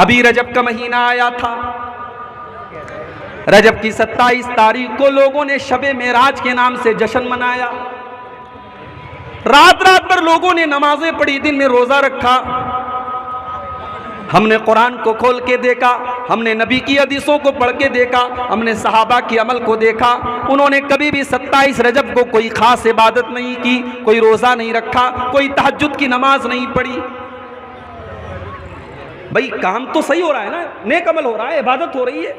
अभी रजब का महीना आया था। रजब की 27 तारीख को लोगों ने शबे मेराज के नाम से जश्न मनाया। रात रात भर लोगों ने नमाजें पढ़ी, दिन में रोजा रखा। हमने कुरान को खोल के देखा, हमने नबी की हदीसों को पढ़ के देखा, हमने सहाबा के अमल को देखा। उन्होंने कभी भी 27 रजब को कोई खास इबादत नहीं की, कोई रोजा नहीं रखा, कोई तहज्जुद की नमाज नहीं पढ़ी। भाई काम तो सही हो रहा है ना, नेक अमल हो रहा है, इबादत हो रही है,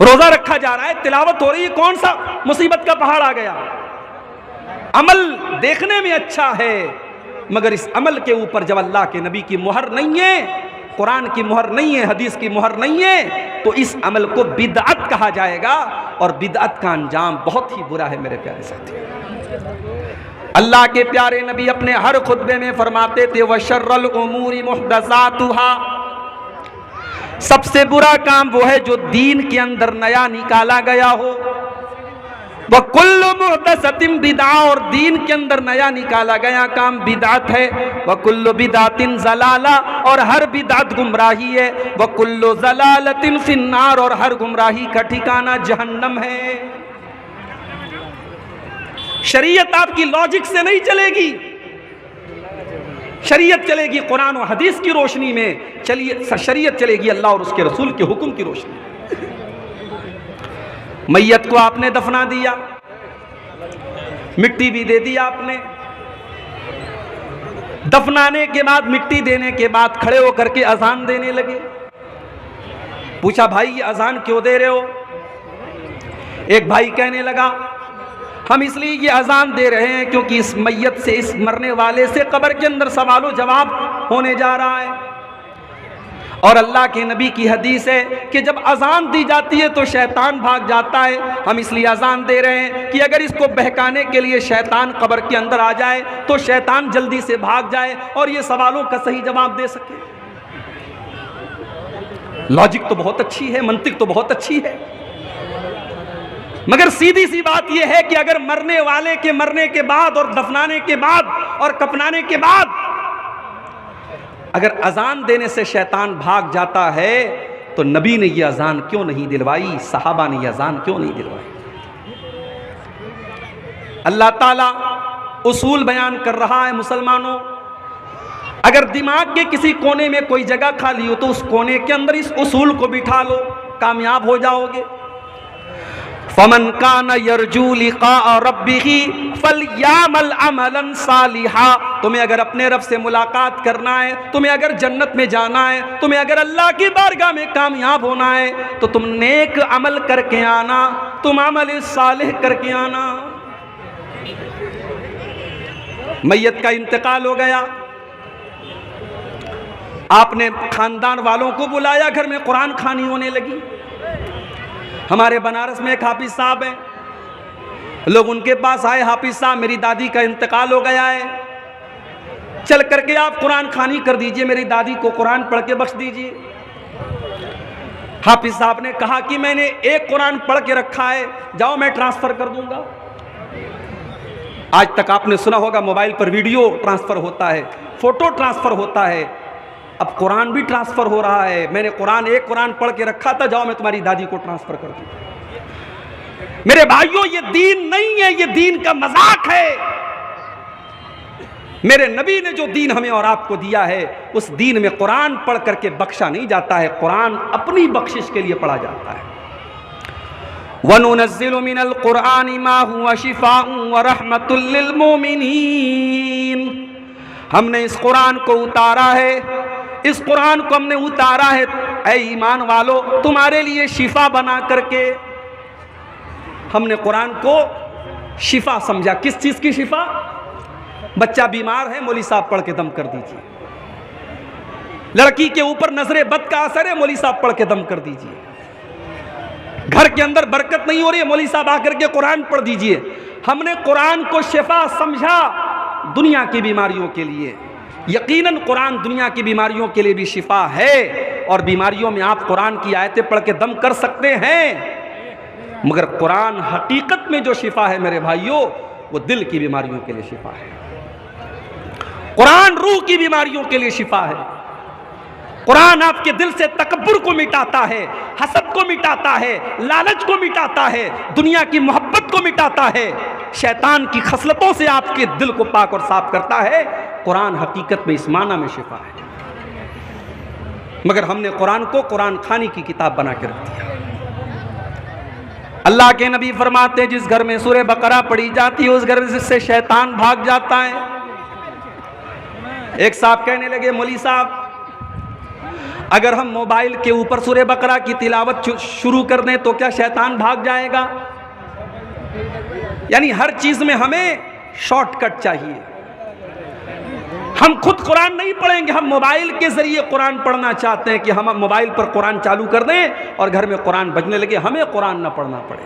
रोजा रखा जा रहा है, तिलावत हो रही है, कौन सा मुसीबत का पहाड़ आ गया? अमल देखने में अच्छा है, मगर इस अमल के ऊपर जब अल्लाह के नबी की मुहर नहीं है, कुरान की मुहर नहीं है, हदीस की मुहर नहीं है, तो इस अमल को बिदअत कहा जाएगा। और बिदअत का अंजाम बहुत ही बुरा है मेरे प्यारे साथी। अल्लाह के प्यारे नबी अपने हर खुतबे में फरमाते थे वशर्रल उमूरी मुहदसातुहा, सबसे बुरा काम वो है जो दीन के अंदर नया निकाला गया हो। वह कुल्लु मुहदसतिन बिदअ, और दीन के अंदर नया निकाला गया काम बिदअत है। वह कुल्लु बिदअतिन ज़लाला, और हर बिदअत गुमराही है। वह कुल्लु ज़लालतिन फिन्नार, और हर गुमराही का ठिकाना जहन्नम है। शरीयत आपकी लॉजिक से नहीं चलेगी, शरीयत चलेगी कुरान और हदीस की रोशनी में। चलिए शरीयत चलेगी अल्लाह और उसके रसूल के हुक्म की रोशनी में। मैयत को आपने दफना दिया, मिट्टी भी दे दी आपने। दफनाने के बाद, मिट्टी देने के बाद खड़े होकर के अजान देने लगे। पूछा भाई ये अजान क्यों दे रहे हो? एक भाई कहने लगा हम इसलिए ये अजान दे रहे हैं क्योंकि इस मैयत से, इस मरने वाले से कब्र के अंदर सवालो जवाब होने जा रहा है। और अल्लाह के नबी की हदीस है कि जब अजान दी जाती है तो शैतान भाग जाता है। हम इसलिए अजान दे रहे हैं कि अगर इसको बहकाने के लिए शैतान कब्र के अंदर आ जाए तो शैतान जल्दी से भाग जाए और ये सवालों का सही जवाब दे सके। लॉजिक तो बहुत अच्छी है, मंतिक तो बहुत अच्छी है, मगर सीधी सी बात यह है कि अगर मरने वाले के मरने के बाद और दफनाने के बाद और कफनाने के बाद अगर अजान देने से शैतान भाग जाता है तो नबी ने यह अजान क्यों नहीं दिलवाई, सहाबा ने यह अजान क्यों नहीं दिलवाई? अल्लाह ताला उसूल बयान कर रहा है मुसलमानों, अगर दिमाग के किसी कोने में कोई जगह खाली हो तो उस कोने के अंदर इस उसूल को बिठा लो, कामयाब हो जाओगे। फमन काना यरजू लिक़ा रब्बिही फलयामल अमलन सालिहा, तुम्हें अगर अपने रब से मुलाकात करना है, तुम्हें अगर जन्नत में जाना है, तुम्हें अगर अल्लाह की बारगाह में कामयाब होना है तो तुम नेक अमल करके आना, तुम अमल सालिह करके आना। मैयत का इंतकाल हो गया, आपने खानदान वालों को बुलाया, घर में कुरान खानी होने लगी। हमारे बनारस में एक हाफिज साहब हैं, लोग उनके पास आए, हाफिज साहब मेरी दादी का इंतकाल हो गया है, चल करके आप कुरान खानी कर दीजिए, मेरी दादी को कुरान पढ़ के बख्श दीजिए। हाफिज साहब ने कहा कि मैंने एक कुरान पढ़ के रखा है, जाओ मैं ट्रांसफर कर दूंगा। आज तक आपने सुना होगा मोबाइल पर वीडियो ट्रांसफर होता है, फोटो ट्रांसफर होता है, अब कुरान भी ट्रांसफर हो रहा है। मैंने एक कुरान पढ़ के रखा था, जाओ मैं तुम्हारी दादी को ट्रांसफर कर दूं। मेरे भाइयों ये दीन नहीं है, ये दीन का मजाक है। मेरे नबी ने जो दीन हमें और आपको दिया है उस दीन में कुरान पढ़ करके बख्शा नहीं जाता है, कुरान अपनी बख्शिश के लिए पढ़ा जाता है। वनुनज़्ज़िलु मिनल कुरानि मा हुवा शिफ़ाउन व रहमतुल लिल मोमिनीन, हमने इस कुरान को उतारा है, इस कुरान को हमने उतारा है ऐ ईमान वालों तुम्हारे लिए शिफा बना करके। हमने कुरान को शिफा समझा। किस चीज की शिफा? बच्चा बीमार है, मौली साहब पढ़ के दम कर दीजिए। लड़की के ऊपर नजरे बद का असर है, मौली साहब पढ़ के दम कर दीजिए। घर के अंदर बरकत नहीं हो रही है, मौली साहब आकर के कुरान पढ़ दीजिए। हमने कुरान को शिफा समझा दुनिया की बीमारियों के लिए। यकीनन कुरान दुनिया की बीमारियों के लिए भी शिफा है, और बीमारियों में आप कुरान की आयतें पढ़ के दम कर सकते हैं, मगर कुरान हकीकत में जो शिफा है मेरे भाइयों वो दिल की बीमारियों के लिए शिफा है। कुरान रूह की बीमारियों के लिए शिफा है। कुरान आपके दिल से तकब्बुर को मिटाता है, हसद को मिटाता है, लालच को मिटाता है, दुनिया की मोहब्बत को मिटाता है, शैतान की खसलतों से आपके दिल को पाक और साफ करता है। कुरान हकीकत में इस माना में शिफा है। मगर हमने कुरान को कुरान खानी की किताब बना के रख दिया। अल्लाह के नबी फरमाते हैं, जिस घर में सूरह बकरा पढ़ी जाती है उस घर से शैतान भाग जाता है। एक साहब कहने लगे, मौली साहब अगर हम मोबाइल के ऊपर सूरह बकरा की तिलावत शुरू कर दें तो क्या शैतान भाग जाएगा? यानी हर चीज में हमें शॉर्टकट चाहिए। हम खुद कुरान नहीं पढ़ेंगे, हम मोबाइल के जरिए कुरान पढ़ना चाहते हैं कि हम मोबाइल पर कुरान चालू कर दें और घर में कुरान बजने लगे, हमें कुरान ना पढ़ना पड़े।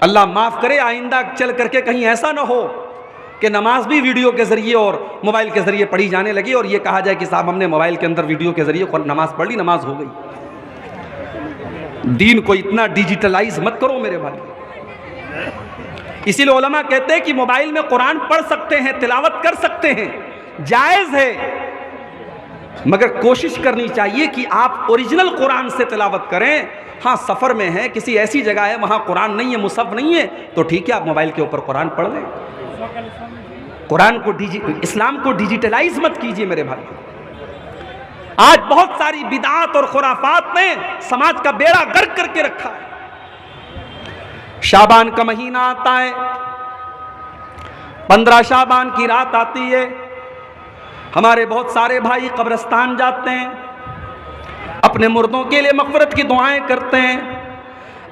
अल्लाह माफ करे, आइंदा चल करके कहीं ऐसा ना हो कि नमाज भी वीडियो के जरिए और मोबाइल के जरिए पढ़ी जाने लगी और ये कहा जाए कि साहब हमने मोबाइल के अंदर वीडियो के जरिए नमाज पढ़ ली, नमाज हो गई। दीन को इतना डिजिटलाइज मत करो मेरे भाई। इसीलिए उलमा कहते हैं कि मोबाइल में कुरान पढ़ सकते हैं, तिलावत कर सकते हैं, जायज है, मगर कोशिश करनी चाहिए कि आप ओरिजिनल कुरान से तिलावत करें। हाँ, सफर में है, किसी ऐसी जगह है वहां कुरान नहीं है, मुसहफ नहीं है, तो ठीक है, आप मोबाइल के ऊपर कुरान पढ़ लें। कुरान को इस्लाम को डिजिटलाइज मत कीजिए मेरे भाई। आज बहुत सारी बिदात और खुराफात ने समाज का बेड़ा गर्क करके रखा है। शाबान का महीना आता है, 15 शाबान की रात आती है, हमारे बहुत सारे भाई कब्रिस्तान जाते हैं, अपने मुर्दों के लिए मग़फ़िरत की दुआएं करते हैं,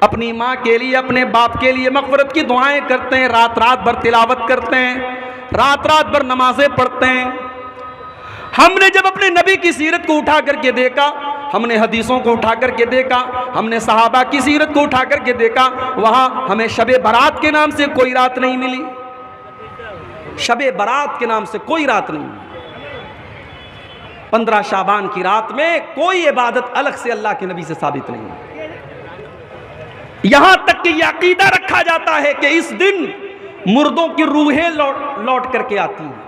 अपनी माँ के लिए, अपने बाप के लिए मग़फ़िरत की दुआएं करते हैं, रात रात भर तिलावत करते हैं, रात रात भर नमाजें पढ़ते हैं। हमने जब अपने नबी की सीरत को उठा करके देखा, हमने हदीसों को उठा करके देखा, हमने सहाबा की सीरत को उठा करके देखा, वहां हमें शबे बारात के नाम से कोई रात नहीं मिली। शबे बारात के नाम से कोई रात नहीं मिली। 15 शाबान की रात में कोई इबादत अलग से अल्लाह के नबी से साबित नहीं है। यहां तक कि यह अकीदा रखा जाता है कि इस दिन मुर्दों की रूहें लौट करके आती हैं।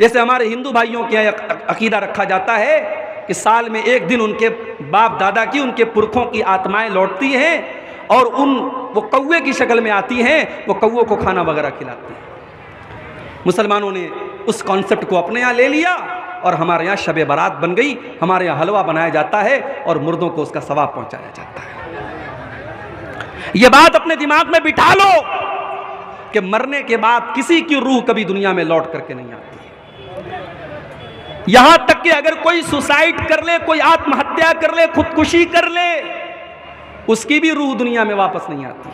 जैसे हमारे हिंदू भाइयों के यहाँ अकीदा रखा जाता है कि साल में एक दिन उनके बाप दादा की, उनके पुरखों की आत्माएं लौटती हैं और वो कौवे की शक्ल में आती हैं, वो कौवों को खाना वगैरह खिलाती हैं। मुसलमानों ने उस कॉन्सेप्ट को अपने यहाँ ले लिया और हमारे यहाँ शबे बारात बन गई। हमारे यहाँ हलवा बनाया जाता है और मुर्दों को उसका सवाब पहुंचाया जाता है। यह बात अपने दिमाग में बिठा लो कि मरने के बाद किसी की रूह कभी दुनिया में लौट करके नहीं आती। यहां तक कि अगर कोई सुसाइड कर ले, कोई आत्महत्या कर ले, खुदकुशी कर ले, उसकी भी रूह दुनिया में वापस नहीं आती।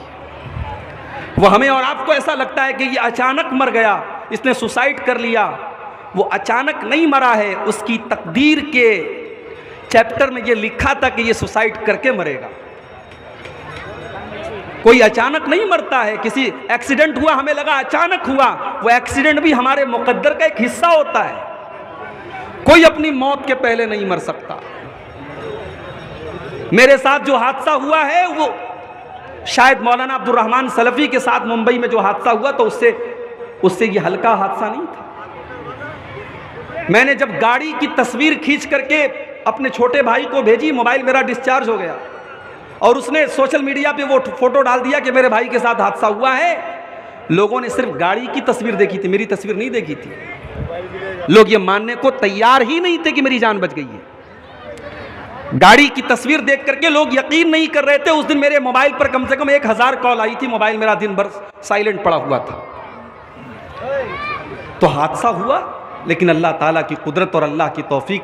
वो हमें और आपको ऐसा लगता है कि ये अचानक मर गया, इसने सुसाइड कर लिया। वो अचानक नहीं मरा है, उसकी तकदीर के चैप्टर में ये लिखा था कि ये सुसाइड करके मरेगा। कोई अचानक नहीं मरता है। किसी एक्सीडेंट हुआ, हमें लगा अचानक हुआ, वो एक्सीडेंट भी हमारे मुकद्दर का एक हिस्सा होता है। कोई अपनी मौत के पहले नहीं मर सकता। मेरे साथ जो हादसा हुआ है वो शायद मौलाना अब्दुल रहमान सलफी के साथ मुंबई में जो हादसा हुआ तो उससे ये हल्का हादसा नहीं था। मैंने जब गाड़ी की तस्वीर खींच करके अपने छोटे भाई को भेजी, मोबाइल मेरा डिस्चार्ज हो गया और उसने सोशल मीडिया पे वो फोटो डाल दिया कि मेरे भाई के साथ हादसा हुआ है। लोगों ने सिर्फ गाड़ी की तस्वीर देखी थी, मेरी तस्वीर नहीं देखी थी। लोग ये मानने को तैयार ही नहीं थे कि मेरी जान बच गई है। गाड़ी की तस्वीर देख करके लोग यकीन नहीं कर रहे थे। उस दिन मेरे मोबाइल पर कम से कम 1000 कॉल आई थी। मोबाइल मेरा दिन भर साइलेंट पड़ा हुआ था। तो हादसा हुआ, लेकिन अल्लाह ताला की कुदरत और अल्लाह की तौफीक,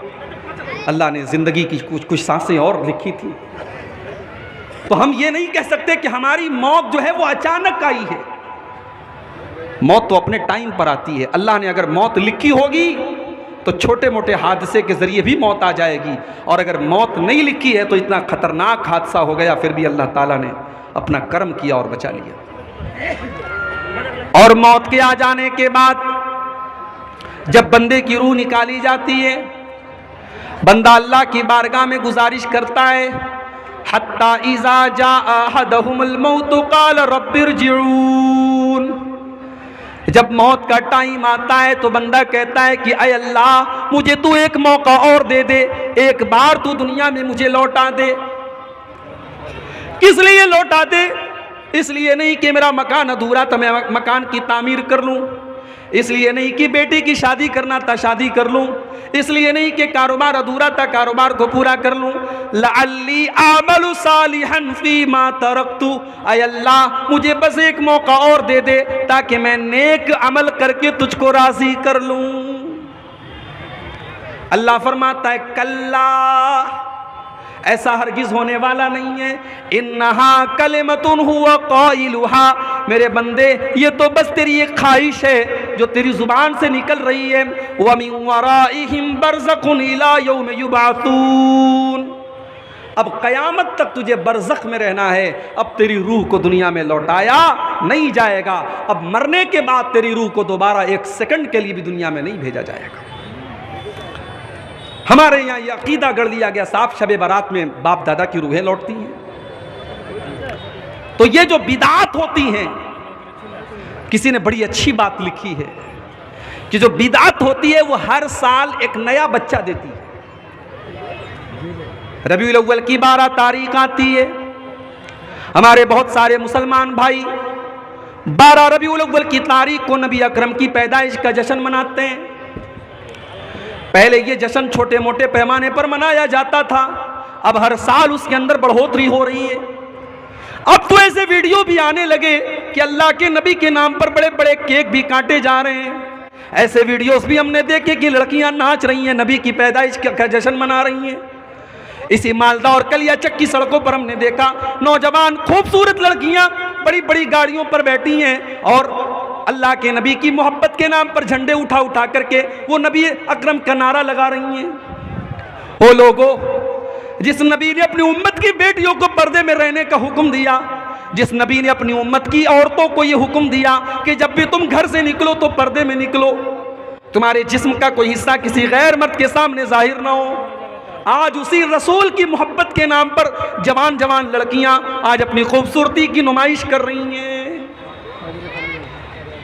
अल्लाह ने जिंदगी की कुछ सांसें और लिखी थी। तो हम ये नहीं कह सकते कि हमारी मौत जो है वो अचानक आई है। मौत तो अपने टाइम पर आती है। अल्लाह ने अगर मौत लिखी होगी तो छोटे मोटे हादसे के जरिए भी मौत आ जाएगी, और अगर मौत नहीं लिखी है तो इतना खतरनाक हादसा हो गया, फिर भी अल्लाह ताला ने अपना कर्म किया और बचा लिया। और मौत के आ जाने के बाद जब बंदे की रूह निकाली जाती है, बंदा अल्लाह की बारगाह में गुजारिश करता है, हत्ता इज़ा जा अहदहुमुल मौत क़ाल रब्बिरजिऊन, जब मौत का टाइम आता है तो बंदा कहता है कि अय अल्लाह मुझे तू एक मौका और दे दे, एक बार तू दुनिया में मुझे लौटा दे। किस लिए लौटा दे? इसलिए नहीं कि मेरा मकान अधूरा था मैं मकान की तामीर कर लूं, इसलिए नहीं कि बेटी की शादी करना था शादी कर लूं, इसलिए नहीं कि कारोबार अधूरा था कारोबार को पूरा कर लूं। लअल्ली आमलु सालिहन फीमा तरक्तु, अय अल्लाह मुझे बस एक मौका और दे दे ताकि मैं नेक अमल करके तुझको राजी कर लूं। अल्लाह फरमाता है कल्ला, ऐसा हरगिज होने वाला नहीं है। इन्नहा कलिमतुन हुवा क़ाइलुहा, मेरे बंदे ये तो बस तेरी एक ख्वाहिश है जो तेरी जुबान से निकल रही है। व मिन वराइहिम बरज़खुन इला यौम युबअसून, अब क़यामत तक तुझे बरज़ख में रहना है। अब तेरी रूह को दुनिया में लौटाया नहीं जाएगा, अब मरने के बाद तेरी रूह को दोबारा एक सेकंड के लिए भी दुनिया में नहीं भेजा जाएगा। हमारे यहाँ ये अकीदा गढ़ लिया गया साफ शबे बारात में बाप दादा की रूहें लौटती हैं। तो ये जो बिदात होती हैं, किसी ने बड़ी अच्छी बात लिखी है कि जो बिदात होती है वो हर साल एक नया बच्चा देती है। रबीउल अव्वल की 12 तारीख आती है, हमारे बहुत सारे मुसलमान भाई 12 रबीउल अव्वल की तारीख को नबी अकरम की पैदाइश का जश्न मनाते हैं। पहले ये जश्न छोटे मोटे पैमाने पर मनाया जाता था, अब हर साल उसके अंदर बढ़ोतरी हो रही है। अब तो ऐसे वीडियो भी आने लगे कि अल्लाह के नबी के नाम पर बड़े बड़े केक भी काटे जा रहे हैं। ऐसे वीडियोस भी हमने देखे कि लड़कियां नाच रही हैं, नबी की पैदाइश का जश्न मना रही हैं। इसी मालदा और कलियाचक की सड़कों पर हमने देखा नौजवान खूबसूरत लड़कियां बड़ी बड़ी गाड़ियों पर बैठी हैं और अल्लाह के नबी की मोहब्बत के नाम पर झंडे उठा उठा करके वो नबी अकरम का नारा लगा रही हैं। ओ लोगों, जिस नबी ने अपनी उम्मत की बेटियों को पर्दे में रहने का हुक्म दिया, जिस नबी ने अपनी उम्मत की औरतों को ये हुक्म दिया कि जब भी तुम घर से निकलो तो पर्दे में निकलो, तुम्हारे जिस्म का कोई हिस्सा किसी गैर मर्द के सामने जाहिर ना हो, आज उसी रसूल की मोहब्बत के नाम पर जवान जवान लड़कियां आज अपनी खूबसूरती की नुमाइश कर रही हैं।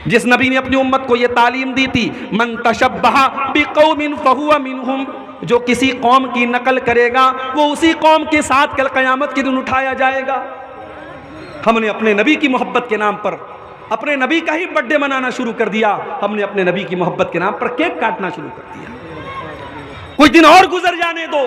जिस नबी ने अपनी उम्मत को यह तालीम दी थी, मन तशब्बहा बिकौमिन फहुवा मिनहुम, जो किसी कौम की नकल करेगा वो उसी कौम के साथ कल क़यामत के दिन उठाया जाएगा। हमने अपने नबी की मोहब्बत के नाम पर अपने नबी का ही बर्थडे मनाना शुरू कर दिया, हमने अपने नबी की मोहब्बत के नाम पर केक काटना शुरू कर दिया। कुछ दिन और गुजर जाने दो,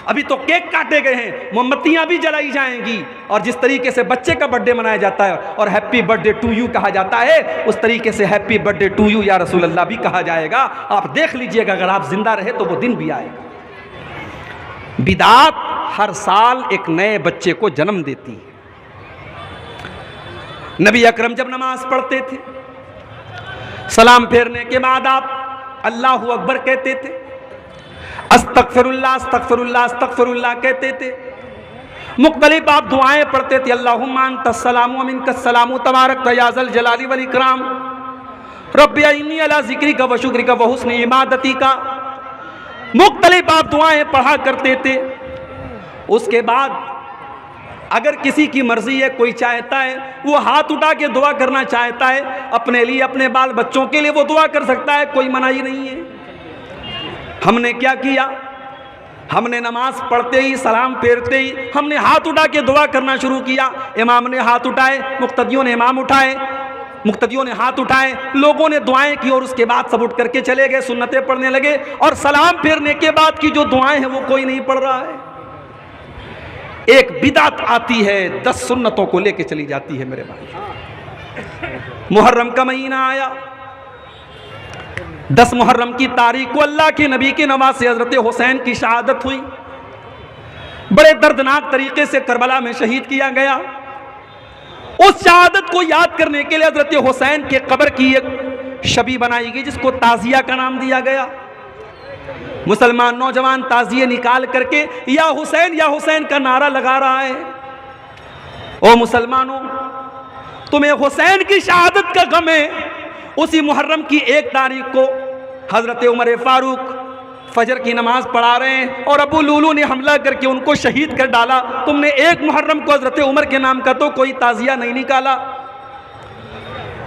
अभी तो केक काटे गए हैं, मोमबत्तियां भी जलाई जाएंगी और जिस तरीके से बच्चे का बर्थडे मनाया जाता है और हैप्पी बर्थडे टू यू कहा जाता है, उस तरीके से हैप्पी बर्थडे टू यू या रसूल अल्लाह भी कहा जाएगा। आप देख लीजिएगा, अगर आप जिंदा रहे तो वो दिन भी आएगा। बिदात हर साल एक नए बच्चे को जन्म देती है। नबी अकरम जब नमाज पढ़ते थे, सलाम फेरने के बाद आप अल्लाहु अकबर कहते थे, अस्तगफिरुल्लाह अस्तगफिरुल्लाह अस्तगफिरुल्लाह कहते थे। मुख्तलिफ आप दुआएं पढ़ते थे, अल्लाहुम्मा अंतस्सलामु व मिनकस्सलामु तबारक या ज़ल जलाली वल इकराम, रब्बी इन्नी अला ज़िक्रिका व शुक्रिका व हुस्नि इबादतिका। मुख्तलिफ आप दुआएं पढ़ा करते थे। उसके बाद अगर किसी की मर्जी है, कोई चाहता है वो हाथ उठा के दुआ करना चाहता है, अपने लिए अपने बाल बच्चों के लिए वो दुआ कर सकता है, कोई मनाही नहीं है। हमने क्या किया, हमने नमाज पढ़ते ही सलाम फेरते ही हमने हाथ उठा के दुआ करना शुरू किया। इमाम ने हाथ उठाए, मुक्तदियों ने इमाम उठाए, मुक्तदियों ने हाथ उठाए, लोगों ने दुआएं की और उसके बाद सब उठ करके चले गए, सुन्नतें पढ़ने लगे। और सलाम फेरने के बाद की जो दुआएं हैं वो कोई नहीं पढ़ रहा है। एक बिदात आती है, 10 सुन्नतों को लेके चली जाती है। मेरे भाई, मुहर्रम का महीना आया, 10 मुहर्रम की तारीख को अल्लाह के नबी के नवासे हजरत हुसैन की शहादत हुई। बड़े दर्दनाक तरीके से करबला में शहीद किया गया। उस शहादत को याद करने के लिए हजरत हुसैन के कब्र की एक शबी बनाई गई जिसको ताजिया का नाम दिया गया। मुसलमान नौजवान ताजिए निकाल करके या हुसैन का नारा लगा रहा है। ओ मुसलमानों, तुम्हें हुसैन की शहादत का गम है। उसी मुहर्रम की 1 तारीख को हजरत उमर फारूक फजर की नमाज पढ़ा रहे हैं और अबू लूलू ने हमला करके उनको शहीद कर डाला। तुमने 1 मुहर्रम को हजरत उमर के नाम का तो कोई ताजिया नहीं निकाला।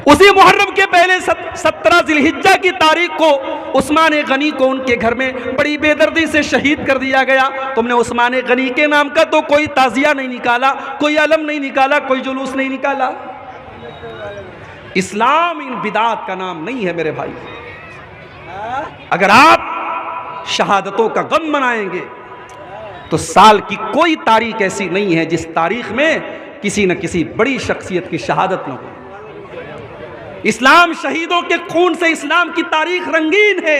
उसी मुहर्रम के पहले 17 जिलहिज्जा की तारीख को उस्मान गनी को उनके घर में बड़ी बेदर्दी से शहीद कर दिया गया। तुमने उस्मान गनी के नाम का तो कोई ताजिया नहीं निकाला, कोई अलम नहीं निकाला, कोई जुलूस नहीं निकाला। इस्लाम इन बिदात का नाम नहीं है मेरे भाई। अगर आप शहादतों का गम मनाएंगे तो साल की कोई तारीख ऐसी नहीं है जिस तारीख में किसी न किसी बड़ी शख्सियत की शहादत न हो। इस्लाम शहीदों के खून से इस्लाम की तारीख रंगीन है।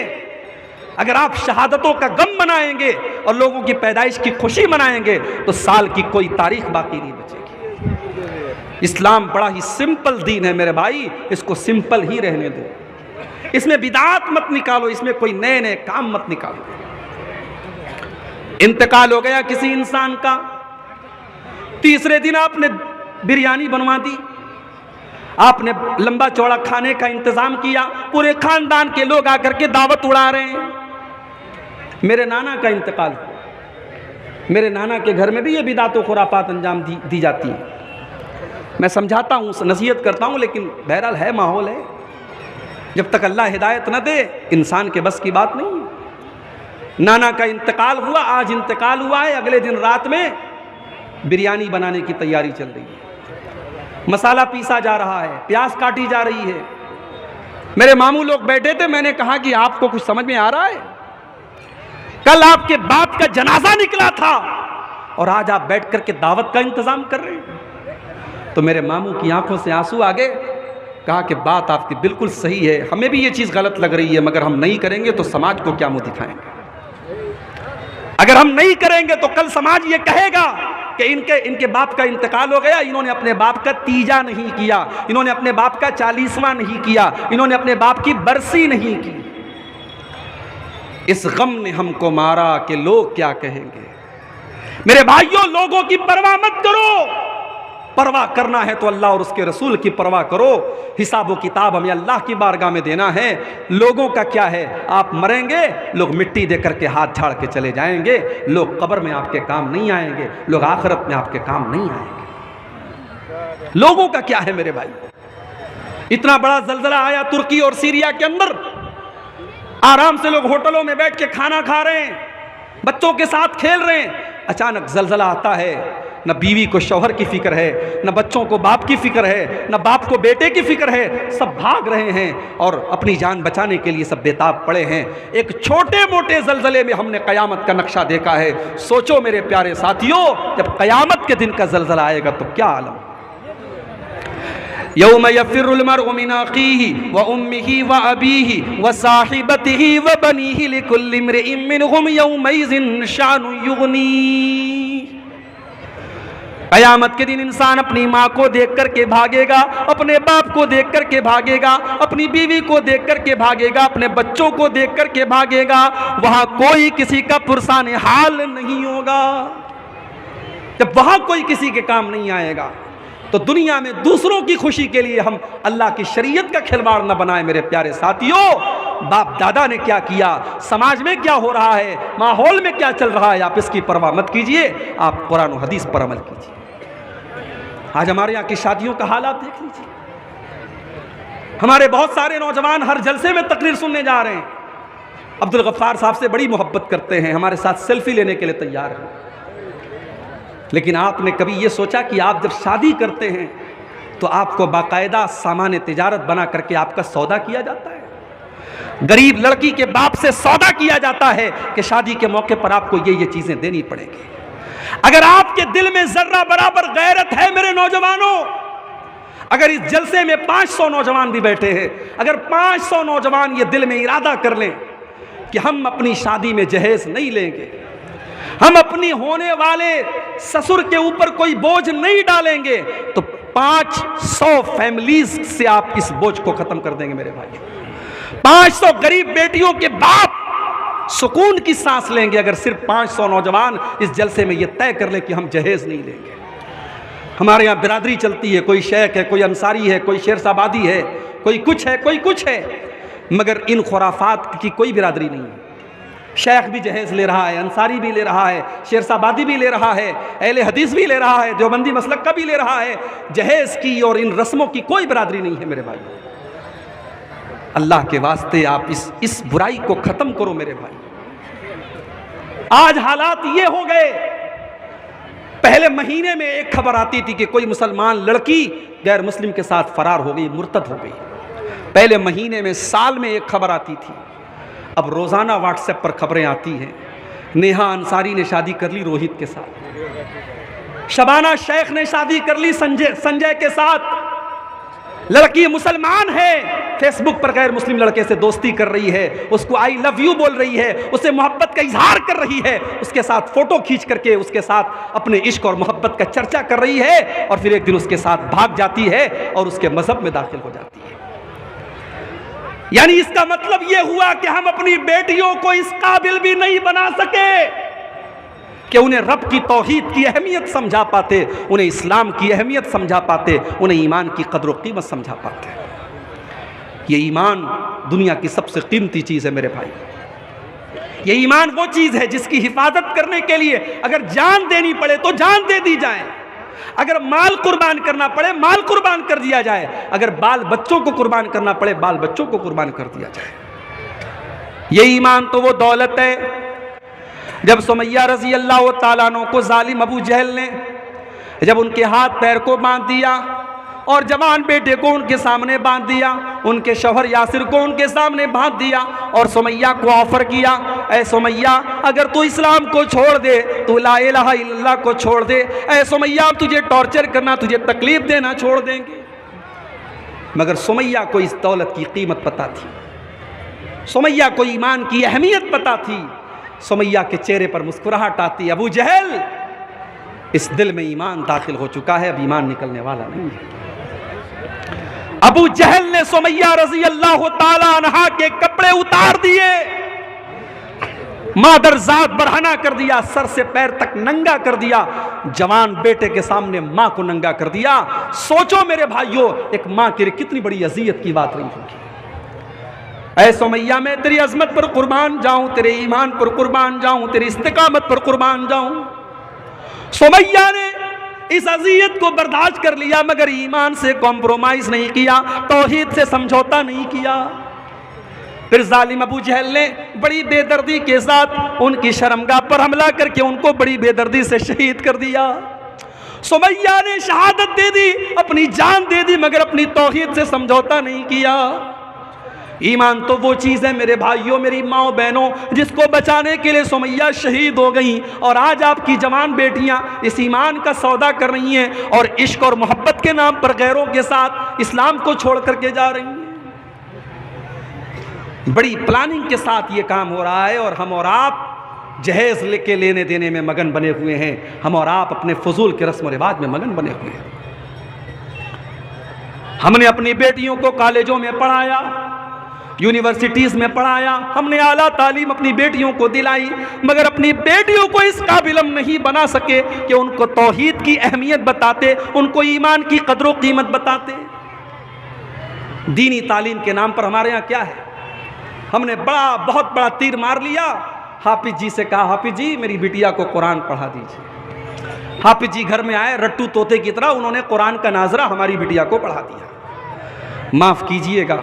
अगर आप शहादतों का गम मनाएंगे और लोगों की पैदाइश की खुशी मनाएंगे तो साल की कोई तारीख बाकी नहीं बचेगी। इस्लाम बड़ा ही सिंपल दीन है मेरे भाई, इसको सिंपल ही रहने दो। इसमें बिदात मत निकालो, इसमें कोई नए नए काम मत निकालो। इंतकाल हो गया किसी इंसान का, तीसरे दिन आपने बिरयानी बनवा दी, आपने लंबा चौड़ा खाने का इंतजाम किया, पूरे खानदान के लोग आकर के दावत उड़ा रहे हैं। मेरे नाना का इंतकाल हुआ, मेरे नाना के घर में भी ये बिदात और खुराफात अंजाम दी जाती है। मैं समझाता हूँ, नसीहत करता हूँ, लेकिन बहरहाल है, माहौल है। जब तक अल्लाह हिदायत न दे इंसान के बस की बात नहीं है। नाना का इंतकाल हुआ, आज इंतकाल हुआ है, अगले दिन रात में बिरयानी बनाने की तैयारी चल रही है। मसाला पीसा जा रहा है, प्याज काटी जा रही है। मेरे मामू लोग बैठे थे, मैंने कहा कि आपको कुछ समझ में आ रहा है? कल आपके बाप का जनाजा निकला था और आज आप बैठ करके दावत का इंतजाम कर रहे हैं। तो मेरे मामू की आंखों से आंसू आ गए। कहा कि बात आपकी बिल्कुल सही है, हमें भी ये चीज गलत लग रही है, मगर हम नहीं करेंगे तो समाज को क्या मुंह दिखाएंगे? अगर हम नहीं करेंगे तो कल समाज ये कहेगा कि इनके बाप का इंतकाल हो गया, इन्होंने अपने बाप का तीजा नहीं किया, इन्होंने अपने बाप का 40वां नहीं किया, इन्होंने अपने बाप की बरसी नहीं की। इस गम ने हमको मारा कि लोग क्या कहेंगे। मेरे भाइयों, लोगों की परवाह मत करो। परवाह करना है तो अल्लाह और उसके रसूल की परवाह करो। हिसाब व किताब हमें अल्लाह की बारगाह में देना है। लोगों का क्या है? आप मरेंगे, लोग मिट्टी दे करके हाथ झाड़ के चले जाएंगे, लोग कब्र में आपके काम नहीं आएंगे, लोग आखिरत में आपके काम नहीं आएंगे। लोगों का क्या है मेरे भाई? इतना बड़ा जलजला आया तुर्की और सीरिया के अंदर, आराम से लोग होटलों में बैठ के खाना खा रहे हैं, बच्चों के साथ खेल रहे हैं। अचानक जलजला आता है, न बीवी को शौहर की फिक्र है, न बच्चों को बाप की फिक्र है, न बाप को बेटे की फिक्र है। सब भाग रहे हैं और अपनी जान बचाने के लिए सब बेताब पड़े हैं। एक छोटे मोटे जलजले में हमने कयामत का नक्शा देखा है। सोचो मेरे प्यारे साथियों, जब कयामत के दिन का जलजला आएगा तो क्या आलम। यौम यफिरुल मर्उ मिन अखीही व उम्मिही व अबीही व साहिबतिही व बनीही लिकुल्लि इम्रिइन मिनहुम यौमइज़िन शानुन युगनी। कयामत के दिन इंसान अपनी माँ को देख करके भागेगा, अपने बाप को देख करके भागेगा, अपनी बीवी को देख करके भागेगा, अपने बच्चों को देख करके भागेगा। वहां कोई किसी का पुरसान हाल नहीं होगा। जब वहां कोई किसी के काम नहीं आएगा तो दुनिया में दूसरों की खुशी के लिए हम अल्लाह की शरीयत का खिलवाड़ न बनाए। मेरे प्यारे साथियों, बाप दादा ने क्या किया, समाज में क्या हो रहा है, माहौल में क्या चल रहा है, आप इसकी परवाह मत कीजिए, आप कुरान और हदीस पर अमल कीजिए। आज हमारे यहाँ की शादियों का हाल आप देख लीजिए। हमारे बहुत सारे नौजवान हर जलसे में तकरीर सुनने जा रहे हैं, अब्दुल गफ्फार साहब से बड़ी मोहब्बत करते हैं, हमारे साथ सेल्फी लेने के लिए तैयार हैं। लेकिन आपने कभी ये सोचा कि आप जब शादी करते हैं तो आपको बाकायदा सामान तिजारत बना करके आपका सौदा किया जाता है? गरीब लड़की के बाप से सौदा किया जाता है कि शादी के मौके पर आपको ये चीजें देनी पड़ेंगी। अगर आपके दिल में जर्रा बराबर गैरत है मेरे नौजवानों, अगर इस जलसे में 500 नौजवान भी बैठे हैं, अगर 500 नौजवान ये दिल में इरादा कर लें कि हम अपनी शादी में जहेज नहीं लेंगे, हम अपनी होने वाले ससुर के ऊपर कोई बोझ नहीं डालेंगे, तो 500 फैमिलीज से आप इस बोझ को खत्म कर देंगे मेरे भाई। 500 गरीब बेटियों के बाप सुकून की सांस लेंगे अगर सिर्फ 500 नौजवान इस जलसे में ये तय कर ले कि हम जहेज नहीं लेंगे। हमारे यहाँ बिरादरी चलती है, कोई शेख है, कोई अंसारी है, कोई शेरशाबादी है, कोई कुछ है, कोई कुछ है, मगर इन खुराफात की कोई बिरादरी नहीं है। शेख भी जहेज ले रहा है, अंसारी भी ले रहा है, शेरशाबादी भी ले रहा है, अहले हदीस भी ले रहा है, देवबंदी मसलक का भी ले रहा है। जहेज की और इन रस्मों की कोई बरादरी नहीं है मेरे भाई। अल्लाह के वास्ते आप इस बुराई को ख़त्म करो मेरे भाई। आज हालात ये हो गए, पहले महीने में एक खबर आती थी कि कोई मुसलमान लड़की गैर मुस्लिम के साथ फरार हो गई, मुर्तद हो गई। पहले महीने में, साल में एक खबर आती थी। अब रोज़ाना व्हाट्सएप पर खबरें आती हैं। नेहा अंसारी ने शादी कर ली रोहित के साथ, शबाना शेख ने शादी कर ली संजय के साथ। लड़की मुसलमान है, फेसबुक पर गैर मुस्लिम लड़के से दोस्ती कर रही है, उसको आई लव यू बोल रही है, उसे मोहब्बत का इजहार कर रही है, उसके साथ फोटो खींच करके उसके साथ अपने इश्क और मोहब्बत का चर्चा कर रही है, और फिर एक दिन उसके साथ भाग जाती है और उसके मजहब में दाखिल हो जाती है। यानी इसका मतलब यह हुआ कि हम अपनी बेटियों को इस काबिल भी नहीं बना सके कि उन्हें रब की तौहीद की अहमियत समझा पाते, उन्हें इस्लाम की अहमियत समझा पाते, उन्हें ईमान की कद्र व कीमत समझा पाते। ये ईमान दुनिया की सबसे कीमती चीज़ है मेरे भाई। ये ईमान वो चीज़ है जिसकी हिफाजत करने के लिए अगर जान देनी पड़े तो जान दे दी जाए, अगर माल कुर्बान करना पड़े माल कुर्बान कर दिया जाए, अगर बाल बच्चों को कुर्बान करना पड़े बाल बच्चों को कुर्बान कर दिया जाए। ये ईमान तो वो दौलत है। जब सुमैया रजी अल्लाह ताला अन्हा को जालिम अबू जहल ने जब उनके हाथ पैर को बांध दिया और जवान बेटे को उनके सामने बांध दिया, उनके शौहर यासिर को उनके सामने बांध दिया और सुमैया को ऑफर किया, ऐ सुमैया अगर तू इस्लाम को छोड़ दे, तू ला इलाहा इल्लल्लाह को छोड़ दे, ऐ सुमैया तुझे टॉर्चर करना, तुझे तकलीफ देना छोड़ देंगे। मगर सुमैया को इस दौलत की कीमत पता थी, सुमैया को ईमान की अहमियत पता थी। सुमैया के चेहरे पर मुस्कुराहट आती, अबू जहल इस दिल में ईमान दाखिल हो चुका है, अब ईमान निकलने वाला नहीं है। अबू जहल ने सुमैया रजी अल्लाह ताला अन्हा के कपड़े उतार दिए, मादरजात बरहना कर दिया, सर से पैर तक नंगा कर दिया, जवान बेटे के सामने मां को नंगा कर दिया। सोचो मेरे भाइयों, एक मां के लिए कितनी बड़ी अजियत की बात रही होगी। ऐ सुमैया मैं तेरी अजमत पर कुर्बान जाऊं, तेरे ईमान पर कुर्बान जाऊं, तेरी इस्तिकामत पर कुर्बान जाऊं। सुमैया ने इस अजियत को बर्दाश्त कर लिया, मगर ईमान से कॉम्प्रोमाइज नहीं किया, तौहीद से समझौता नहीं किया। फिर जालिम अबू जहल ने बड़ी बेदर्दी के साथ उनकी शर्मगाह पर हमला करके उनको बड़ी बेदर्दी से शहीद कर दिया। सुमैया ने शहादत दे दी, अपनी जान दे दी, मगर अपनी तौहीद से समझौता नहीं किया। ईमान तो वो चीज़ है मेरे भाइयों, मेरी माओ बहनों, जिसको बचाने के लिए सुमैया शहीद हो गई, और आज आपकी जवान बेटियां इस ईमान का सौदा कर रही हैं और इश्क और मोहब्बत के नाम पर गैरों के साथ इस्लाम को छोड़ करके जा रही हैं। बड़ी प्लानिंग के साथ ये काम हो रहा है, और हम और आप जहेज लेके लेने देने में मगन बने हुए हैं, हम और आप अपने फजूल के रस्म रिवाज में मगन बने हुए हैं। हमने अपनी बेटियों को कॉलेजों में पढ़ाया, यूनिवर्सिटीज़ में पढ़ाया, हमने आला तालीम अपनी बेटियों को दिलाई, मगर अपनी बेटियों को इस काबिल हम नहीं बना सके कि उनको तौहीद की अहमियत बताते, उनको ईमान की कदर व कीमत बताते। दीनी तालीम के नाम पर हमारे यहाँ क्या है, हमने बहुत बड़ा तीर मार लिया। हाफिज जी से कहा, हाफिज जी मेरी बिटिया को कुरान पढ़ा दीजिए। हाफिज जी घर में आए, रट्टू तोते की तरह उन्होंने कुरान का नाजरा हमारी बिटिया को पढ़ा दिया। माफ़ कीजिएगा,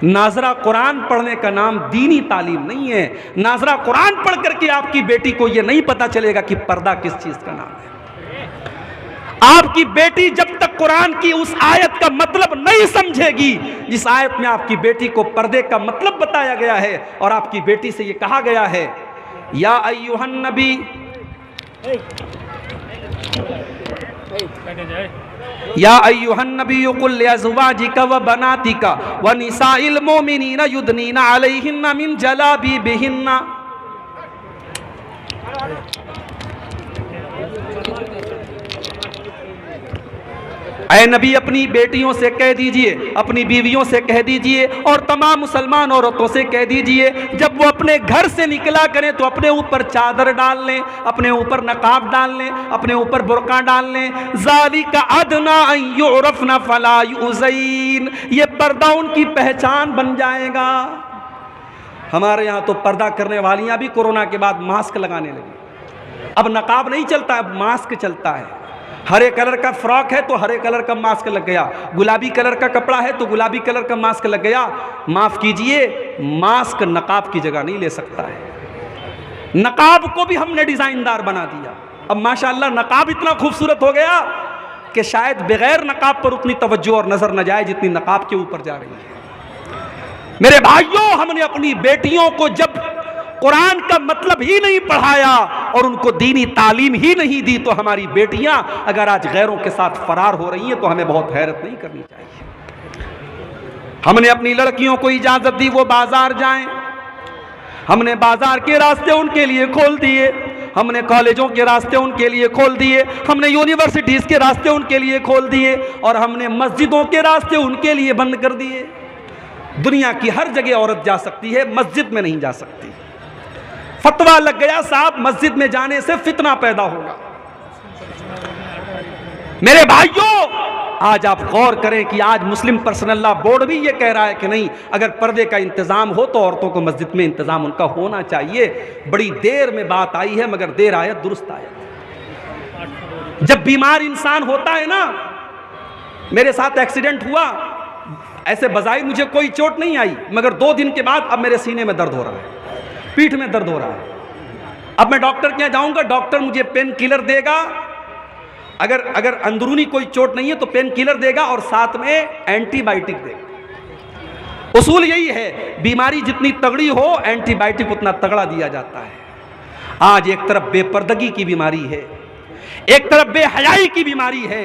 नाजरा कुरान पढ़ने का नाम दीनी तालीम नहीं है। नाजरा कुरान पढ़ करके आपकी बेटी को यह नहीं पता चलेगा कि पर्दा किस चीज का नाम है। आपकी बेटी जब तक कुरान की उस आयत का मतलब नहीं समझेगी जिस आयत में आपकी बेटी को पर्दे का मतलब बताया गया है, और आपकी बेटी से यह कहा गया है, या अय्युहन नबी, या अय्युहन नबी कुल लिअज़वाजिका व बनातिका व निसाइल मोमिनीना युदनीना अलैहिन्ना मिन जलाबिबिहिन्ना। ऐ नबी अपनी बेटियों से कह दीजिए, अपनी बीवियों से कह दीजिए, और तमाम मुसलमान औरतों से कह दीजिए, जब वो अपने घर से निकला करें तो अपने ऊपर चादर डाल लें, अपने ऊपर नकाब डाल लें, अपने ऊपर बुर्का डाल लें। ज़ालिका अदना अन युरफ़ना फला युज़ैन, ये पर्दा उनकी पहचान बन जाएगा। हमारे यहाँ तो पर्दा करने वालियाँ भी कोरोना के बाद मास्क लगाने लगी। अब नकाब नहीं चलता, अब मास्क चलता है। हरे कलर का फ्रॉक है तो हरे कलर का मास्क लग गया, गुलाबी कलर का कपड़ा है तो गुलाबी कलर का मास्क लग गया। माफ़ कीजिए, मास्क नकाब की जगह नहीं ले सकता है। नकाब को भी हमने डिज़ाइनदार बना दिया। अब माशाअल्लाह नकाब इतना खूबसूरत हो गया कि शायद बगैर नकाब पर उतनी तवज्जो और नज़र न जाए जितनी नकाब के ऊपर जा रही है। मेरे भाइयों, हमने अपनी बेटियों को जब कुरान का मतलब ही नहीं पढ़ाया और उनको दीनी तालीम ही नहीं दी, तो हमारी बेटियां अगर आज गैरों के साथ फरार हो रही हैं तो हमें बहुत हैरत नहीं करनी चाहिए। हमने अपनी लड़कियों को इजाजत दी वो बाजार जाएं, हमने बाजार के रास्ते उनके लिए खोल दिए, हमने कॉलेजों के रास्ते उनके लिए खोल दिए, हमने यूनिवर्सिटीज़ के रास्ते उनके लिए खोल दिए और हमने मस्जिदों के रास्ते उनके लिए बंद कर दिए। दुनिया की हर जगह औरत जा सकती है, मस्जिद में नहीं जा सकती। फतवा लग गया साहब, मस्जिद में जाने से फितना पैदा होगा। मेरे भाइयों, आज आप गौर करें कि आज मुस्लिम पर्सनल लॉ बोर्ड भी ये कह रहा है कि नहीं, अगर पर्दे का इंतजाम हो तो औरतों को मस्जिद में इंतजाम उनका होना चाहिए। बड़ी देर में बात आई है, मगर देर आयत दुरुस्त आयत। जब बीमार इंसान होता है ना, मेरे साथ एक्सीडेंट हुआ, ऐसे बजाय मुझे कोई चोट नहीं आई, मगर 2 दिन के बाद अब मेरे सीने में दर्द हो रहा है, पीठ में दर्द हो रहा है। अब मैं डॉक्टर के यहाँ जाऊंगा, डॉक्टर मुझे पेन किलर देगा, अगर अंदरूनी कोई चोट नहीं है तो पेन किलर देगा और साथ में एंटीबायोटिक देगा। उसूल यही है, बीमारी जितनी तगड़ी हो एंटीबायोटिक उतना तगड़ा दिया जाता है। आज एक तरफ बेपर्दगी की बीमारी है, एक तरफ बेहयाई की बीमारी है,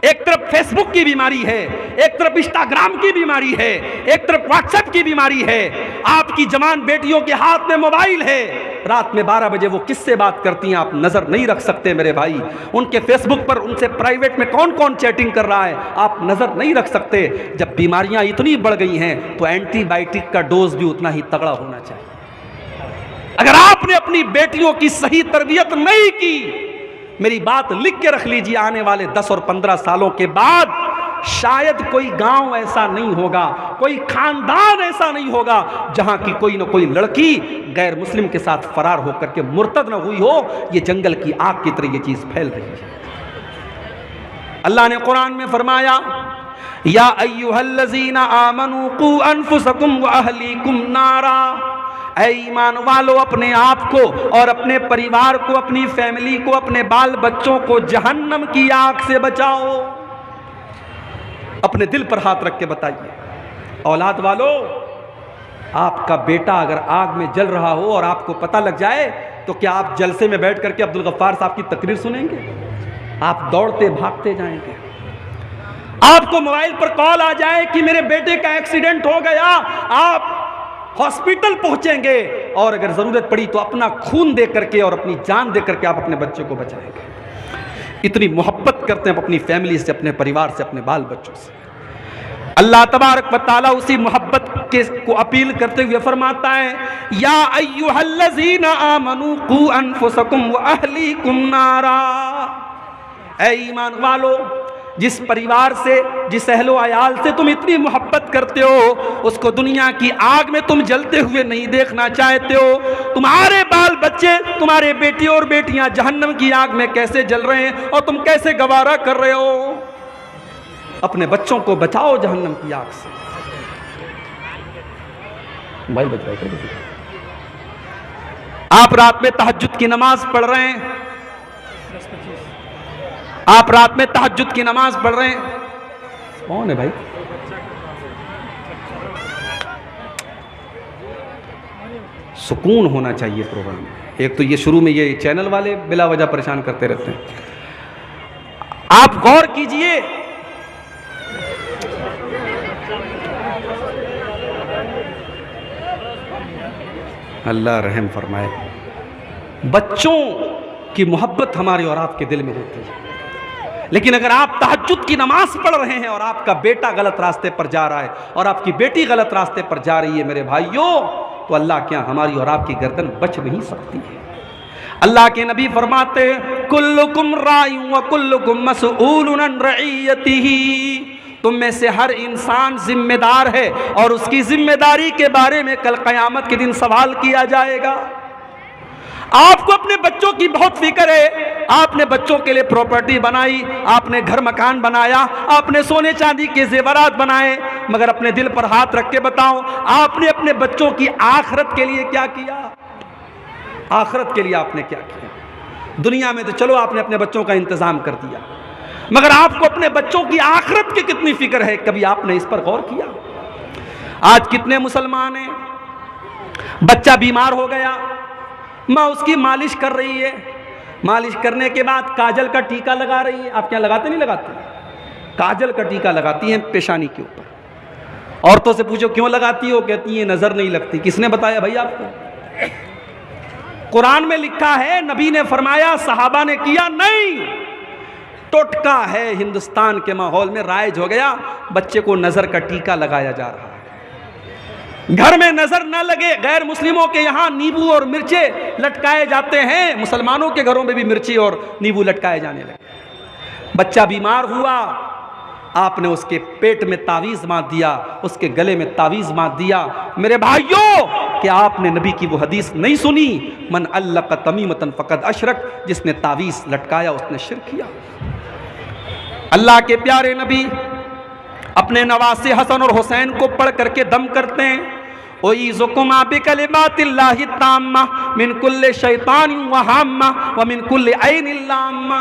एक तरफ फेसबुक की बीमारी है, एक तरफ इंस्टाग्राम की बीमारी है, एक तरफ व्हाट्सएप की बीमारी है। आपकी जवान बेटियों के हाथ में मोबाइल है, रात में 12 बजे वो किससे बात करती हैं आप नजर नहीं रख सकते मेरे भाई। उनके फेसबुक पर उनसे प्राइवेट में कौन कौन चैटिंग कर रहा है आप नजर नहीं रख सकते। जब बीमारियां इतनी बढ़ गई हैं तो एंटीबायोटिक का डोज भी उतना ही तगड़ा होना चाहिए। अगर आपने अपनी बेटियों की सही तरबियत नहीं की, मेरी बात लिख के रख लीजिए, आने वाले 10 और 15 सालों के बाद शायद कोई गांव ऐसा नहीं होगा, कोई खानदान ऐसा नहीं होगा जहां की कोई ना कोई लड़की गैर मुस्लिम के साथ फरार होकर के मुर्तद न हुई हो। ये जंगल की आग की तरह ये चीज फैल रही है। अल्लाह ने कुरान में फरमाया, या अय्युहल्लज़ीना आमनू कू अनफुसकुम व अहलीकुम नारा, ऐ ईमान वालो अपने आप को और अपने परिवार को, अपनी फैमिली को, अपने बाल बच्चों को जहन्नम की आग से बचाओ। अपने दिल पर हाथ रख के बताइए, औलाद वालो, आपका बेटा अगर आग में जल रहा हो और आपको पता लग जाए तो क्या आप जलसे में बैठ करके अब्दुल गफ्फार साहब की तकरीर सुनेंगे? आप दौड़ते भागते जाएंगे। आपको मोबाइल पर कॉल आ जाए कि मेरे बेटे का एक्सीडेंट हो गया, आप हॉस्पिटल पहुंचेंगे और अगर जरूरत पड़ी तो अपना खून दे करके और अपनी जान दे करके आप अपने बच्चे को बचाएंगे। इतनी मोहब्बत करते हैं अपनी फैमिली से, अपने परिवार से, अपने बाल बच्चों से। अल्लाह तबारक व तआला उसी मोहब्बत के को अपील करते हुए फरमाता है, या अय्युहल्लज़ीना आमनू कू अनफुसकुम व अहलीकुम नारा, ऐ ईमान वालो, जिस परिवार से, जिस अहलो अयाल से तुम इतनी मोहब्बत करते हो, उसको दुनिया की आग में तुम जलते हुए नहीं देखना चाहते हो। तुम्हारे बाल बच्चे, तुम्हारे बेटे और बेटियां जहन्नम की आग में कैसे जल रहे हैं और तुम कैसे गवारा कर रहे हो। अपने बच्चों को बचाओ जहन्नम की आग से। मोबाइल बच रहा है। आप रात में तहज्जुद की नमाज पढ़ रहे हैं, आप रात में तहज्जुद की नमाज पढ़ रहे हैं, कौन है भाई? सुकून होना चाहिए प्रोग्राम में। एक तो ये शुरू में ये चैनल वाले बिला वजह परेशान करते रहते हैं। आप गौर कीजिए, अल्लाह रहम फरमाए। बच्चों की मोहब्बत हमारी और आपके दिल में होती है, लेकिन अगर आप तहज्जुद की नमाज पढ़ रहे हैं और आपका बेटा गलत रास्ते पर जा रहा है और आपकी बेटी गलत रास्ते पर जा रही है मेरे भाइयों, तो अल्लाह क्या हमारी और आपकी गर्दन बच नहीं सकती है। अल्लाह के नबी फरमाते हैं, कुल्लुकुम राइउन व कुल्लुकुम मसऊलुन अन रइयतिही, तुम में से हर इंसान जिम्मेदार है और उसकी जिम्मेदारी के बारे में कल क़यामत के दिन सवाल किया जाएगा। आपको अपने बच्चों की बहुत फिक्र है, आपने बच्चों के लिए प्रॉपर्टी बनाई, आपने घर मकान बनाया, आपने सोने चांदी के जेवरात बनाए, मगर अपने दिल पर हाथ रख के बताओ, आपने अपने बच्चों की आखिरत के लिए क्या किया? आखिरत के लिए आपने क्या किया? दुनिया में तो चलो आपने अपने बच्चों का इंतजाम कर दिया, मगर आपको अपने बच्चों की आखिरत की कितनी फिक्र है? कभी आपने इस पर गौर किया? आज कितने मुसलमान हैं, बच्चा बीमार हो गया, माँ उसकी मालिश कर रही है, मालिश करने के बाद काजल का टीका लगा रही है। आप क्या लगाते नहीं लगाते? काजल का टीका लगाती हैं पेशानी के ऊपर। औरतों से पूछो क्यों लगाती हो, कहती है नजर नहीं लगती। किसने बताया भाई आपको? कुरान में लिखा है, नबी ने फरमाया, सहाबा ने किया नहीं। टोटका है हिंदुस्तान के माहौल में राइज हो गया, बच्चे को नजर का टीका लगाया जा रहा है। घर में नजर न लगे, गैर मुस्लिमों के यहाँ नींबू और मिर्चे लटकाए जाते हैं, मुसलमानों के घरों में भी मिर्ची और नींबू लटकाए जाने लगे। बच्चा बीमार हुआ, आपने उसके पेट में तावीज़ बांध दिया, उसके गले में तावीज़ बांध दिया। मेरे भाइयों, क्या आपने नबी की वो हदीस नहीं सुनी, मन अल्लक़ तमीमतन फ़क़द अशरक, जिसने तावीज़ लटकाया उसने शिर्क किया। अल्लाह के प्यारे नबी अपने नवासे हसन और हुसैन को पढ़ करके दम करते हैं, ओईज़ुकुमा बिकलिमातिल्लाहि ताम्मा मिन कुल्लि शैतानिन व हाम्मा व मिन कुल्लि ऐनिन लाम्मा।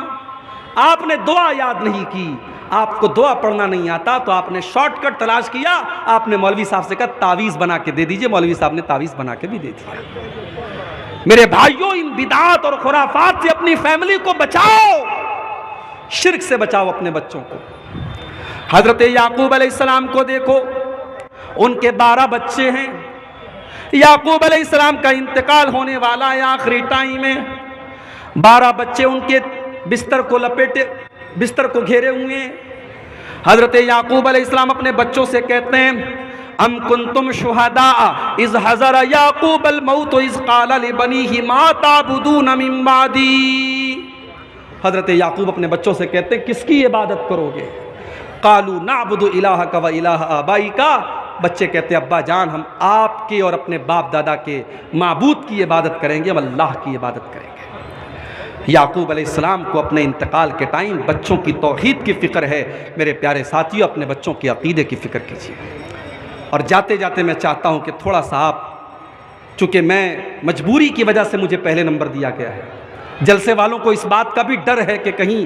आपने दुआ याद नहीं की, आपको दुआ पढ़ना नहीं आता, तो आपने शॉर्टकट तलाश किया, आपने मौलवी साहब से कहा तावीज़ बना के दे दीजिए। मौलवी साहब ने तावीज़ बना के भी दे दिया। मेरे भाइयों, इन बिदात और खुराफात से अपनी फैमिली को बचाओ, शिर्क से बचाओ अपने बच्चों को। हजरत याकूब अलैहिस्सलाम को देखो, उनके 12 बच्चे हैं। याकूब अलैहिस्सलाम का इंतकाल होने वाला है आखिरी टाइम में। 12 बच्चे उनके बिस्तर को लपेटे, बिस्तर को घेरे हुए हैं। हजरत याकूब अलैहिस्सलाम अपने बच्चों से कहते हैं, अम कुंतुम शुहदा इज़ हज़र याकूब अल मौत इज़ क़ाल लिबनीहि मा ताबुदून मिन बादी। हजरत याकूब अपने बच्चों से कहते हैं, किसकी इबादत करोगे? कालू नाबुदु इलाहका व इलाह आबाइका। बच्चे कहते हैं, अब्बा जान, हम आपके और अपने बाप दादा के माबूद की इबादत करेंगे, हम अल्लाह की इबादत करेंगे। याकूब अलैहिस्सलाम को अपने इंतकाल के टाइम बच्चों की तौहीद की फ़िक्र है। मेरे प्यारे साथियों, अपने बच्चों के अक़ीदे की फ़िक्र कीजिए। और जाते जाते मैं चाहता हूँ कि थोड़ा सा आप, चूँकि मैं मजबूरी की वजह से मुझे पहले नंबर दिया गया है, जलसे वालों को इस बात का भी डर है कि कहीं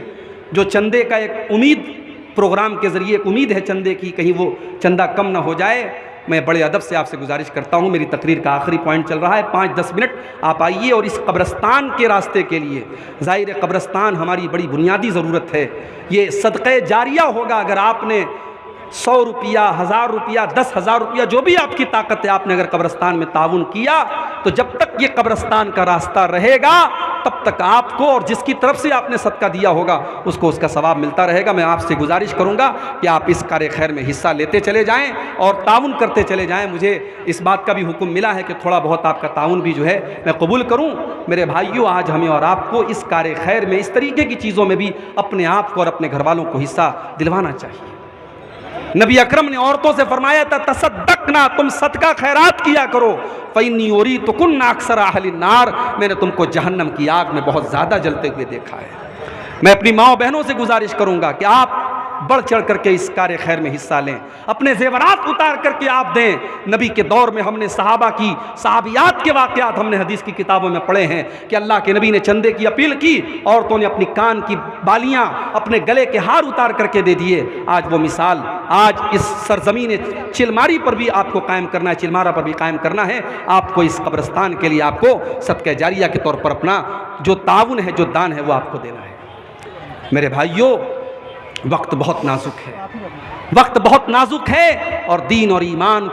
जो चंदे का एक उम्मीद, प्रोग्राम के ज़रिए एक उम्मीद है चंदे की, कहीं वो चंदा कम ना हो जाए। मैं बड़े अदब से आपसे गुजारिश करता हूँ, मेरी तकरीर का आखिरी पॉइंट चल रहा है, 5-10 मिनट आप आइए और इस कब्रस्तान के रास्ते के लिए, ज़ाहिर कब्रस्तान हमारी बड़ी बुनियादी ज़रूरत है। ये सदक़े जारिया होगा अगर आपने 100 रुपया, 1000 रुपया, 10,000 रुपया, जो भी आपकी ताकत है, आपने अगर कब्रस्तान में ताउन किया, तो जब तक ये कब्रस्तान का रास्ता रहेगा तब तक आपको और जिसकी तरफ से आपने सदका दिया होगा उसको उसका सवाब मिलता रहेगा। मैं आपसे गुजारिश करूंगा कि आप इस कार्य खैर में हिस्सा लेते चले जाएं और ताउन करते चले जाएं। मुझे इस बात का भी हुक्म मिला है कि थोड़ा बहुत आपका ताउन भी जो है मैं कबूल करूं। मेरे भाइयों, आज हमें और आपको इस कार्य खैर में, इस तरीके की चीज़ों में भी अपने आप को और अपने घर वालों को हिस्सा दिलवाना चाहिए। नबी अकरम ने औरतों से फरमाया था, तसद्दक़ना, तुम सदका खैरात किया करो, फ़इन्नी उरीतुकुन्ना अक्सर अहलिन नार, मैंने तुमको जहन्नम की आग में बहुत ज़्यादा जलते हुए देखा है। मैं अपनी माँ बहनों से गुजारिश करूँगा कि आप बढ़ चढ़ करके इस कार्य खैर में हिस्सा लें, अपने ज़ेवरात उतार करके आप दें। नबी के दौर में हमने सहाबा की, सहाबियात के वाक़यात हमने हदीस की किताबों में पढ़े हैं कि अल्लाह के नबी ने चंदे की अपील की, औरतों ने अपनी कान की बालियाँ, अपने गले के हार उतार करके दे दिए। आज वो मिसाल, आज इस सरजमीन चिलमारी पर भी आपको कायम करना है, चिलमारा पर भी कायम करना है। आपको इस कब्रस्तान के लिए आपको सदका जारिया के तौर पर अपना जो ताउन है, जो दान है, वो आपको देना है। मेरे भाइयों, वक्त बहुत नाजुक है, वक्त बहुत नाजुक है और दीन और ईमान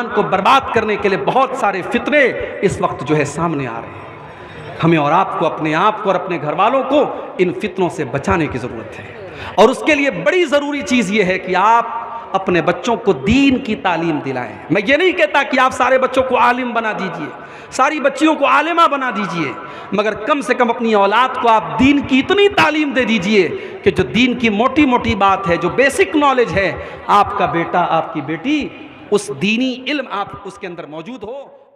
को बर्बाद करने के लिए बहुत सारे फितने इस वक्त जो है सामने आ रहे हैं। हमें और आपको, अपने आप को और अपने घर वालों को इन फितनों से बचाने की ज़रूरत है। और उसके लिए बड़ी ज़रूरी चीज़ ये है कि आप अपने बच्चों को दीन की तालीम दिलाएं। मैं ये नहीं कहता कि आप सारे बच्चों को आलिम बना दीजिए, सारी बच्चियों को आलिमा बना दीजिए, मगर कम से कम अपनी औलाद को आप दीन की इतनी तालीम दे दीजिए कि जो दीन की मोटी मोटी बात है, जो बेसिक नॉलेज है, आपका बेटा आपकी बेटी उस दीनी इल्म आप उसके अंदर मौजूद हो।